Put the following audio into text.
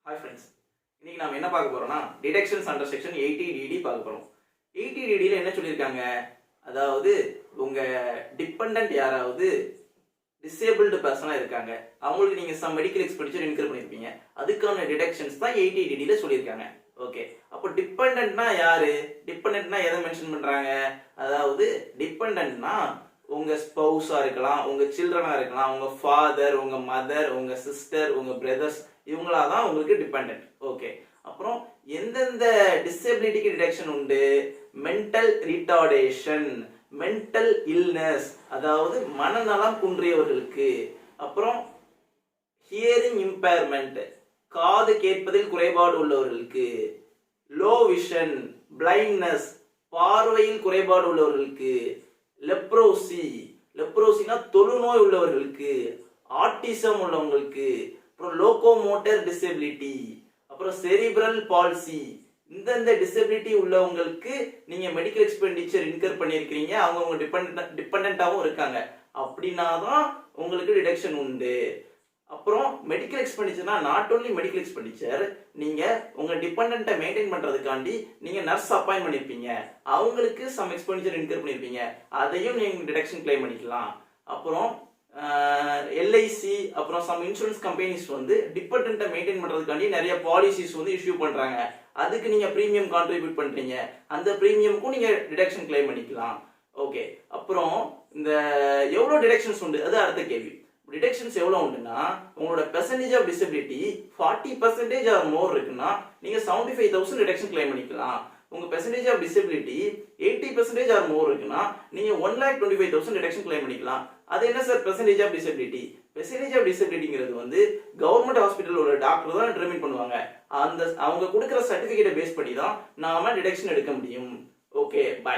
Hi friends, இன்னைக்கு நம்ம என்ன பார்க்க போறோம்னா டிடக்ஷன்ஸ் அண்டர் செக்ஷன் 80DD பார்க்க போறோம். 80DDல என்ன சொல்லியிருக்காங்க, அதாவது உங்க டிபெண்டன்ட் யாராவது டிசேபிள்டு பர்சனா இருக்காங்க, அவங்களுக்கு நீங்க சம் மெடிக்கல் எக்ஸ்பெண்டிச்சர் இன்கர் பண்ணிருப்பீங்க, அதுக்கான டிடக்ஷன்ஸ் தான் 80DDல சொல்லியிருக்காங்க. ஓகே, அப்போ டிபெண்டன்ட்னா யாரு? டிபெண்டன்ட்னா எதை மென்ஷன் பண்றாங்க? அதாவது டிபெண்டன்ட்னா உங்க ஸ்பௌஸா இருக்கலாம், உங்க சில்ட்ரனா இருக்கலாம், உங்க ஃபாதர், உங்க மதர், உங்க சிஸ்டர், உங்க பிரதர்ஸ், இவங்களா தான் உங்களுக்கு டிபெண்டன்ட். ஓகே, அப்புறம் எந்தெந்த டிசேபிலிட்டிக்கு டிடக்ஷன் உண்டு? மென்டல் ரிட்டார்டேஷன், மென்டல் இல்னஸ், அதாவது மனநலம் குன்றியவர்களுக்கு, அப்புறம் ஹியரிங் இம்பேர்மெண்ட், காது கேட்பதில் குறைபாடு உள்ளவர்களுக்கு, லோ விஷன், பிளைண்ட்னஸ், பார்வையில் குறைபாடு உள்ளவர்களுக்கு, லெப்ரோசி, லெப்ரோசினா தொழுநோய் உள்ளவர்களுக்கு, ஆட்டிசம் உள்ளவங்களுக்கு, அப்புறம் லோகோமோட்டர் டிசபிலிட்டி, அப்புறம் செரிப்ரல் பால்சி, இந்த டிசபிலிட்டி உள்ளவங்களுக்கு நீங்க மெடிக்கல் எக்ஸ்பெண்டிச்சர் இன்கர் பண்ணிருக்கீங்க, அவங்க உங்க டிபெண்டன்ட்டாவும் இருக்காங்க, அப்படின்னா தான் உங்களுக்கு டிடக்ஷன் உண்டு. அப்புறம் மெடிக்கல் எக்ஸ்பெண்டிச்சர்னா நாட் ஓன்லி மெடிக்கல் எக்ஸ்பெண்டிச்சர், நீங்க உங்க டிபெண்டன்ட்டை மெயின்டைன் பண்றதுக்காண்டி நீங்க நர்ஸ் அப்பாயிண்ட் பண்ணிருப்பீங்க, அவங்களுக்கு சம் எக்ஸ்பெண்டிச்சர் இன்கர் பண்ணிருப்பீங்க, அதையும் நீங்க டிடக்ஷன் கிளைம் பண்ணிக்கலாம். அப்புறம் எல்ஐசி, அப்புறம் சம் இன்சூரன்ஸ் கம்பெனிஸ் வந்து டிபெண்டன்ட்டை மெயின்டைன் பண்றதுக்காண்டி நிறைய பாலிசிஸ் வந்து இஷ்யூ பண்றாங்க, அதுக்கு நீங்க பிரீமியம் கான்ட்ரிபியூட் பண்றீங்க, அந்த பிரீமியமுக்கும் நீங்க டிடக்ஷன் கிளைம் பண்ணிக்கலாம். ஓகே, அப்புறம் இந்த எவ்வளவு டிடக்ஷன்ஸ் உண்டு அது அடுத்த கேள்வி. டிடக்ஷன்ஸ் எவ்வளவு உண்டுன்னா, உங்களோட percentage of disability 40% or more இருக்குன்னா நீங்க 75,000 டிடக்ஷன் கிளைம் பண்ணிக்கலாம். உங்க percentage of disability 80% or more இருக்குன்னா நீங்க 1,25,000 டிடக்ஷன் கிளைம் பண்ணிக்கலாம். அது என்ன sir percentage of disability? Percentage of டிசபிலிட்டிங்கிறது வந்து கவர்மெண்ட் ஹாஸ்பிட்டல் உள்ள டாக்டர் தான் டிட்டர்மின் பண்ணுவாங்க, அந்த அவங்க கொடுக்குற சர்டிபிகேட்டை பேஸ் பண்ணி தான் நாம டிடக்ஷன் எடுக்க முடியும். Okay, by.